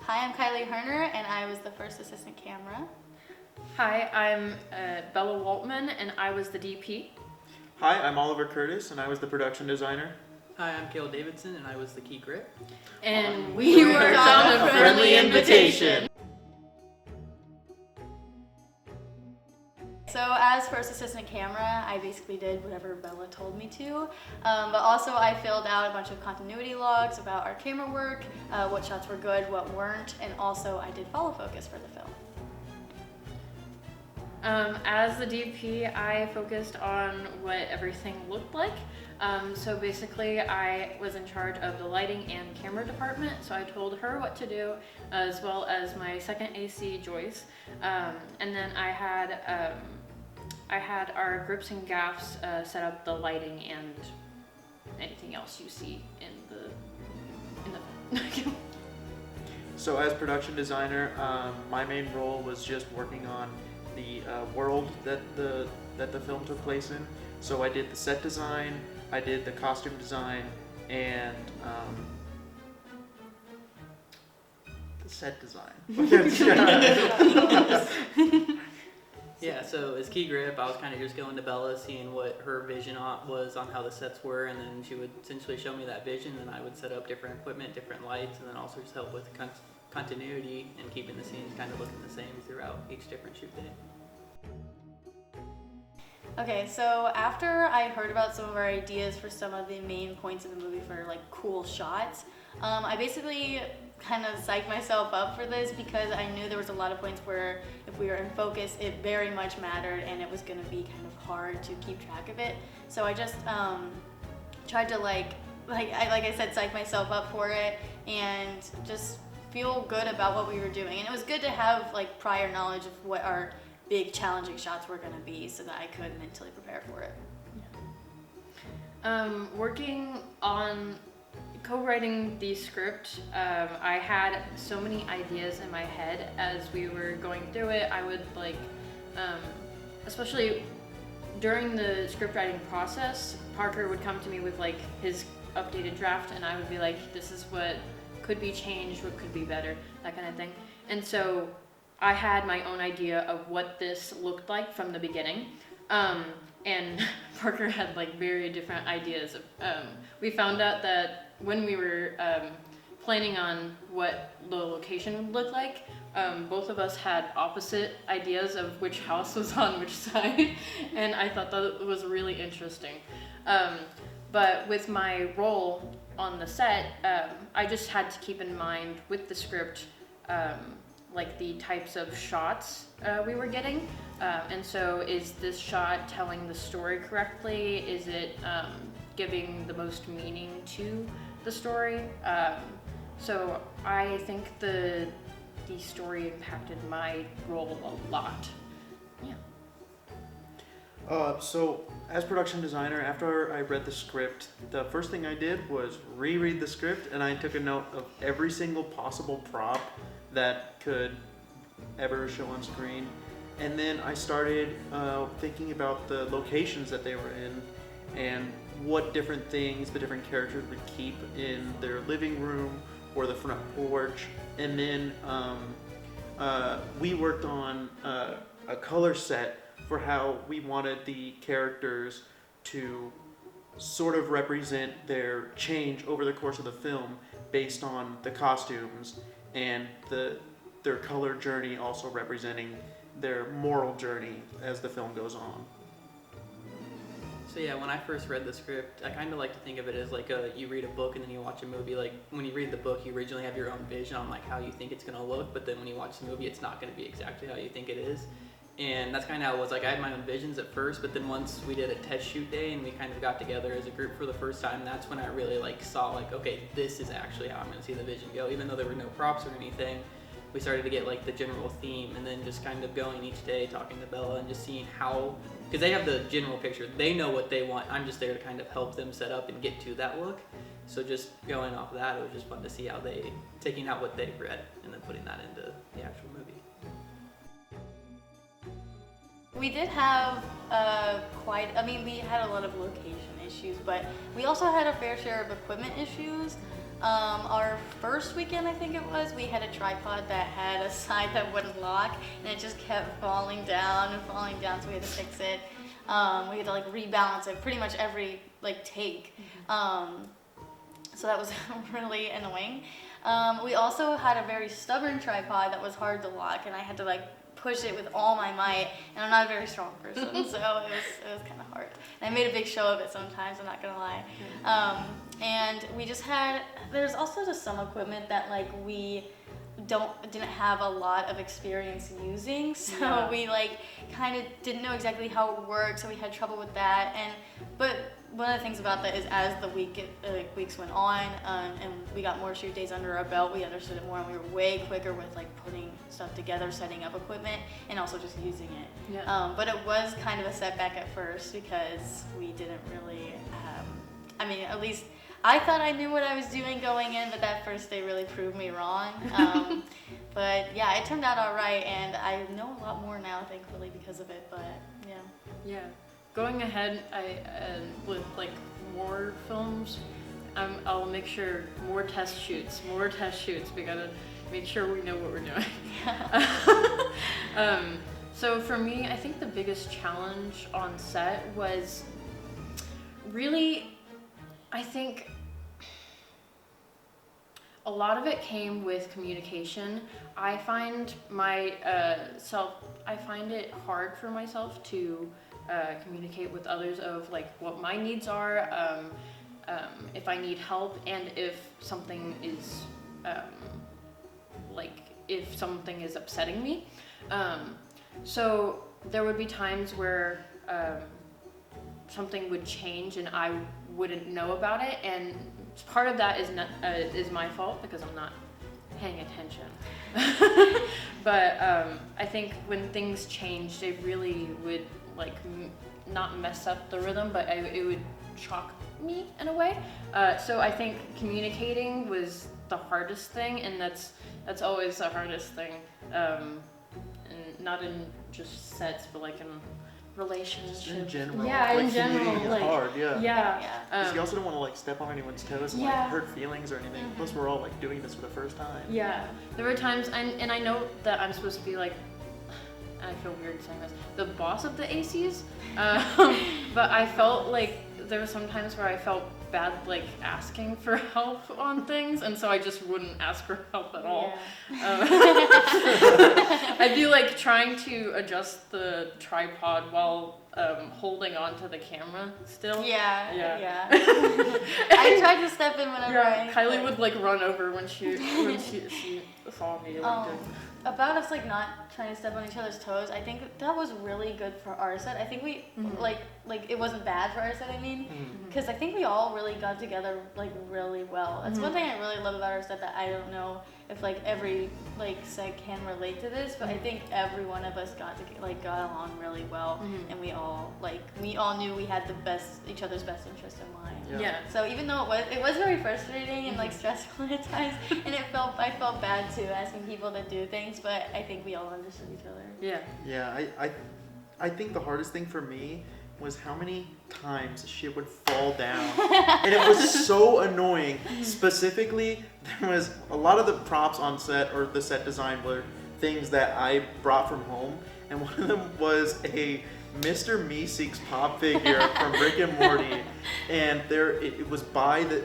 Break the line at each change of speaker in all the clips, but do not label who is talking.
Hi, I'm Kylie Herner, and I was the first assistant camera.
Hi, I'm Bella Waltman, and I was the DP.
Hi, I'm Oliver Curtis, and I was the production designer.
Hi, I'm Cale Davidson, and I was the key grip.
And we worked on a friendly invitation.
So as first assistant camera, I basically did whatever Bella told me to, but also I filled out a bunch of continuity logs about our camera work, what shots were good, what weren't, and also I did follow focus for the film.
As the DP, I focused on what everything looked like. So basically, I was in charge of the lighting and camera department, so I told her what to do, as well as my second AC, Joyce. And then I had our grips and gaffs set up the lighting and anything else you see in the film.
So as production designer, my main role was just working on the world that the film took place in. So I did the set design, I did the costume design, and the set design.
Yeah, so as key grip, I was kind of just going to Bella, seeing what her vision was on how the sets were, and then she would essentially show me that vision, and I would set up different equipment, different lights, and then also just help with continuity and keeping the scenes kind of looking the same throughout each different shoot day.
Okay, so after I heard about some of our ideas for some of the main points in the movie for like cool shots, I basically kind of psyched myself up for this because I knew there was a lot of points where if we were in focus, it very much mattered and it was going to be kind of hard to keep track of it. So I just tried to like I said, psych myself up for it and just feel good about what we were doing. And it was good to have like prior knowledge of what our big challenging shots were going to be so that I could mentally prepare for it.
Working on co-writing the script, I had so many ideas in my head as we were going through it. I would like, especially during the script writing process, Parker would come to me with like his updated draft and I would be like, this is what could be changed, what could be better, that kind of thing. And so I had my own idea of what this looked like from the beginning. And Parker had like very different ideas. We found out that when we were planning on what the location would look like, both of us had opposite ideas of which house was on which side, and I thought that was really interesting. But with my role on the set, I just had to keep in mind with the script like the types of shots we were getting. And so is this shot telling the story correctly? Is it giving the most meaning to the story? So I think the story impacted my role a lot. Yeah.
So as production designer, after I read the script, the first thing I did was reread the script and I took a note of every single possible prop that could ever show on screen. And then I started thinking about the locations that they were in and what different things the different characters would keep in their living room or the front porch. And then we worked on a color set for how we wanted the characters to sort of represent their change over the course of the film based on the costumes and their color journey also representing their moral journey as the film goes on.
So yeah, when I first read the script, I kind of like to think of it as like you read a book and then you watch a movie. Like when you read the book, you originally have your own vision on like how you think it's gonna look, but then when you watch the movie, it's not gonna be exactly how you think it is. And that's kind of how it was. Like I had my own visions at first, but then once we did a test shoot day and we kind of got together as a group for the first time, that's when I really like saw like, okay, this is actually how I'm gonna see the vision go. Even though there were no props or anything, we started to get like the general theme, and then just kind of going each day, talking to Bella and just seeing how, because they have the general picture, they know what they want. I'm just there to kind of help them set up and get to that look. So just going off of that, it was just fun to see how they, taking out what they've read and then putting that into the actual movie.
We did have we had a lot of location issues, but we also had a fair share of equipment issues. Our first weekend, I think it was, we had a tripod that had a side that wouldn't lock, and it just kept falling down and falling down, so we had to fix it. We had to like rebalance it pretty much every like take. So that was really annoying. We also had a very stubborn tripod that was hard to lock, and I had to like push it with all my might, and I'm not a very strong person, so it was kind of hard. And I made a big show of it sometimes, I'm not gonna lie. And we just had, there's also just some equipment that like we didn't have a lot of experience using, so we like kind of didn't know exactly how it worked, so we had trouble with that. But one of the things about that is as the weeks went on, and we got more shoot days under our belt, we understood it more, and we were way quicker with like putting stuff together, setting up equipment, and also just using it.
Yeah.
But it was kind of a setback at first because we didn't really I mean, at least I thought I knew what I was doing going in, but that first day really proved me wrong. But yeah, it turned out all right, and I know a lot more now, thankfully, because of it. But yeah.
Yeah. Going ahead, with like more films, I'll make sure more test shoots. We gotta make sure we know what we're doing.
Yeah.
So for me, I think the biggest challenge on set was really, I think a lot of it came with communication. I find I find it hard for myself to communicate with others of like what my needs are, if I need help, and if something is if something is upsetting me. So there would be times where something would change and I wouldn't know about it, and part of that is my fault because I'm not paying attention. But I think when things changed, it really would like not mess up the rhythm, but it would shock me in a way. So I think communicating was the hardest thing, and that's always the hardest thing, and not in just sets, but like in relationships.
In general.
Yeah,
like,
in general,
communicating
like
is hard, yeah.
Yeah.
Yeah.
Because you also don't want to like step on anyone's toes and like hurt feelings or anything.
Mhm.
Plus, we're all like doing this for the first time.
Yeah, there were times, and I know that I'm supposed to be like, I feel weird saying this, the boss of the ACs, but I felt like there were some times where I felt bad like asking for help on things, and so I just wouldn't ask for help at all. I'd be like trying to adjust the tripod while holding on to the camera still.
Yeah. I tried to step in whenever
Kylie would like run over when she saw me like doing.
About us like not trying to step on each other's toes, I think that was really good for our set. I think we like it wasn't bad for our set, I mean, because I think we all really got together like really well. That's one thing I really love about our set that I don't know if like every like set can relate to this, but I think every one of us got along really well, and we all knew we had each other's best interest in mind.
Yeah.
So even though it was very frustrating and like stressful at times, and I felt bad too asking people to do things, but I think we all understood each other.
Yeah.
Yeah, I think the hardest thing for me was how many times shit would fall down. And it was so annoying. Specifically, there was a lot of the props on set or the set design were things that I brought from home, and one of them was a Mr. Meeseeks pop figure from Rick and Morty, and it was by the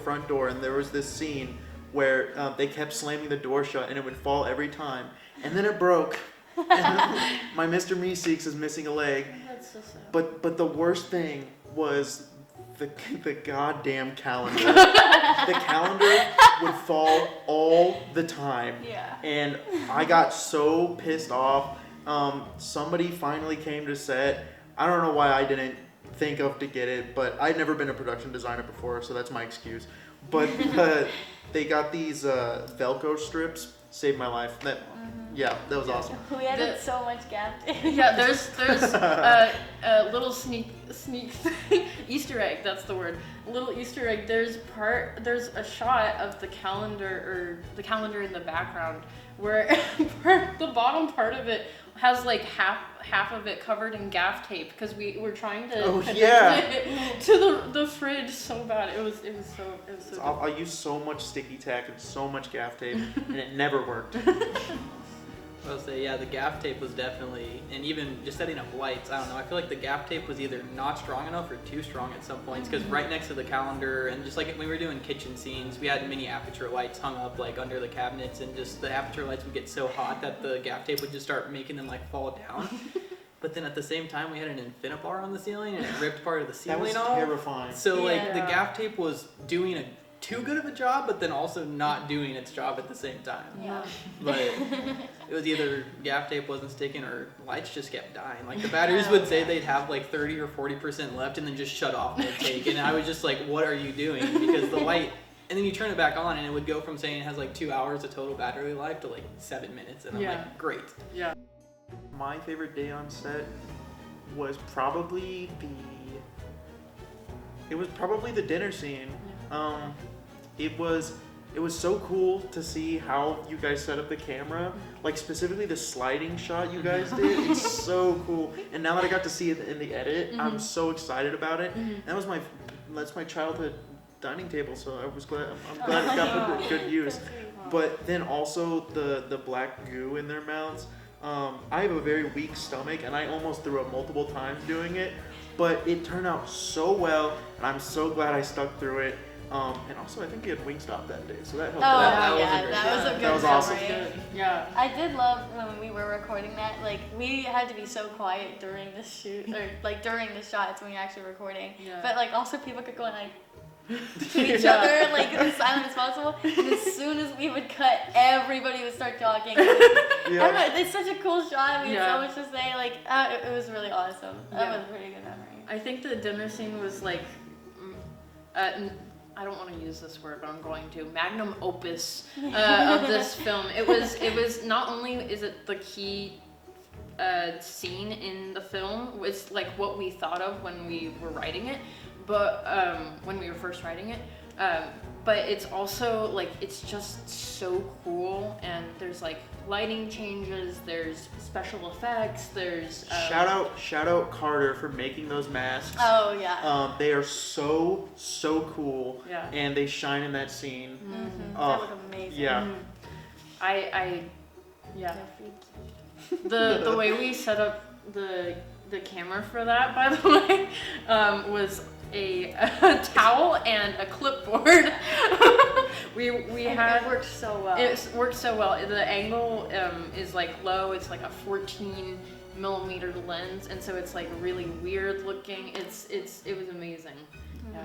front door, and there was this scene where they kept slamming the door shut, and it would fall every time, and then it broke, and my Mr. Meeseeks is missing a leg.
That's so sad.
But the worst thing was the goddamn calendar. The calendar would fall all the time,
Yeah.
and I got so pissed off. Somebody finally came to set. I don't know why I didn't think of to get it, but I'd never been a production designer before, so that's my excuse. But they got these Velcro strips, saved my life. Yeah, that was awesome.
We added so much gap.
Yeah, there's a little sneak Easter egg. That's the word. A little Easter egg. There's a shot of the calendar in the background where the bottom part of it has like half of it covered in gaff tape because we were trying to
Oh,
connect
yeah.
it to the fridge so bad. It was so
I used so much sticky tack and so much gaff tape, and it never worked.
I'll say, yeah, the gaff tape was definitely, and even just setting up lights, I don't know, I feel like the gaff tape was either not strong enough or too strong at some points, because right next to the calendar, and just like when we were doing kitchen scenes, we had mini aperture lights hung up like under the cabinets, and just the aperture lights would get so hot that the gaff tape would just start making them like fall down. But then at the same time, we had an Infinibar on the ceiling, and it ripped part of the
That
ceiling
was
off.
terrifying.
So like the
Yeah.
gaff tape was doing a too good of a job, but then also not doing its job at the same time.
Yeah.
But it was either gaff tape wasn't sticking or lights just kept dying. Like the batteries would say they'd have like 30 or 40% left and then just shut off mid-take. And I was just like, what are you doing? Because the light, and then you turn it back on and it would go from saying it has like 2 hours of total battery life to like 7 minutes. And I'm
Yeah.
like, great.
yeah.
My favorite day on set was probably the dinner scene. It was so cool to see how you guys set up the camera, like specifically the sliding shot you guys did. It's so cool. And now that I got to see it in the edit, I'm so excited about it. That's my childhood dining table, so I'm glad it got put to good use. But then also the black goo in their mouths. I have a very weak stomach, and I almost threw up multiple times doing it, but it turned out so well, and I'm so glad I stuck through it. And also, I think we had Wingstop that day, so that helped.
Oh,
out.
was a
yeah,
great
that was a
shot.
good
That was awesome.
memory.
Yeah.
I did love when we were recording that. Like, we had to be so quiet during the shoot, or like during the shots when we were actually recording.
Yeah.
But like, also people could go and like to each other, like as silent as possible. And as soon as we would cut, everybody would start talking. I don't know, it's such a cool shot. We had so much to say. Like, it was really awesome. That was a pretty good memory.
I think the dinner scene was like, I don't want to use this word, but I'm going to. Magnum opus of this film. It was not only is it the key scene in the film, it's like what we thought of when we were writing it, but when we were first writing it. But it's also like it's just so cool, and there's like lighting changes, there's special effects, there's
Shout out Carter for making those masks.
Oh yeah.
They are so cool.
Yeah.
And they shine in that scene.
Mm-hmm.
Oh,
That looked amazing.
Yeah.
Yeah. The way we set up the camera for that, by the way, was a towel and a clipboard. we had
it worked so well.
it worked so well. The angle is like low. It's like a 14 millimeter lens, and so it's like really weird looking. It was amazing. Yeah.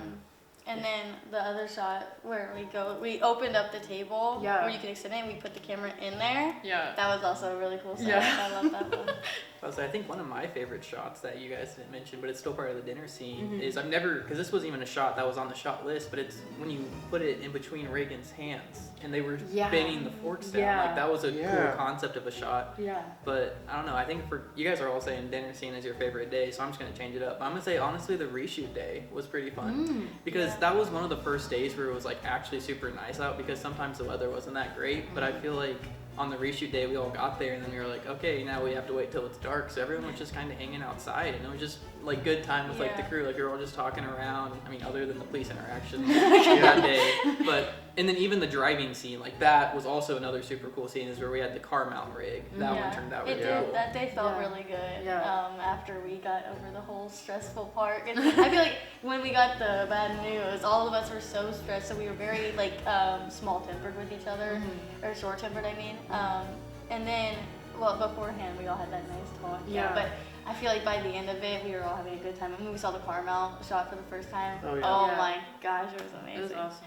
And then the other shot where we opened up the table
Yeah.
where you can extend it, and we put the camera in there.
Yeah.
That was also a really cool shot.
Yeah.
I love that one.
I think one of my favorite shots that you guys didn't mention, but it's still part of the dinner scene,
Mhm.
is I've never, because this wasn't even a shot that was on the shot list, but it's when you put it in between Reagan's hands and they were
Yeah.
spinning the forks down.
Yeah.
Like that was a
Yeah.
cool concept of a shot.
Yeah.
But I don't know. I think for you guys are all saying dinner scene is your favorite day, so I'm just gonna change it up. I'm gonna say honestly, the reshoot day was pretty fun because that was one of the first days where it was like actually super nice out because sometimes the weather wasn't that great. But I feel like on the reshoot day we all got there and then we were like, okay, now we have to wait till it's dark. So everyone was just kind of hanging outside and it was just like good time with like the
Yeah.
crew. Like we were all just talking around. I mean, other than the police interaction that day, but. And then even the driving scene, like that was also another super cool scene is where we had the car mount rig. That one turned out really
did.
cool.
That day felt
Yeah.
really good.
Yeah.
After we got over the whole stressful part, and I feel like when we got the bad news, all of us were so stressed, so we were very like small-tempered with each other, or short-tempered, I mean. And then, well, beforehand we all had that nice talk.
Yeah.
But I feel like by the end of it, we were all having a good time. And when we saw the car mount shot for the first time,
Oh, yeah.
oh
Yeah.
my gosh, it was amazing.
It was awesome.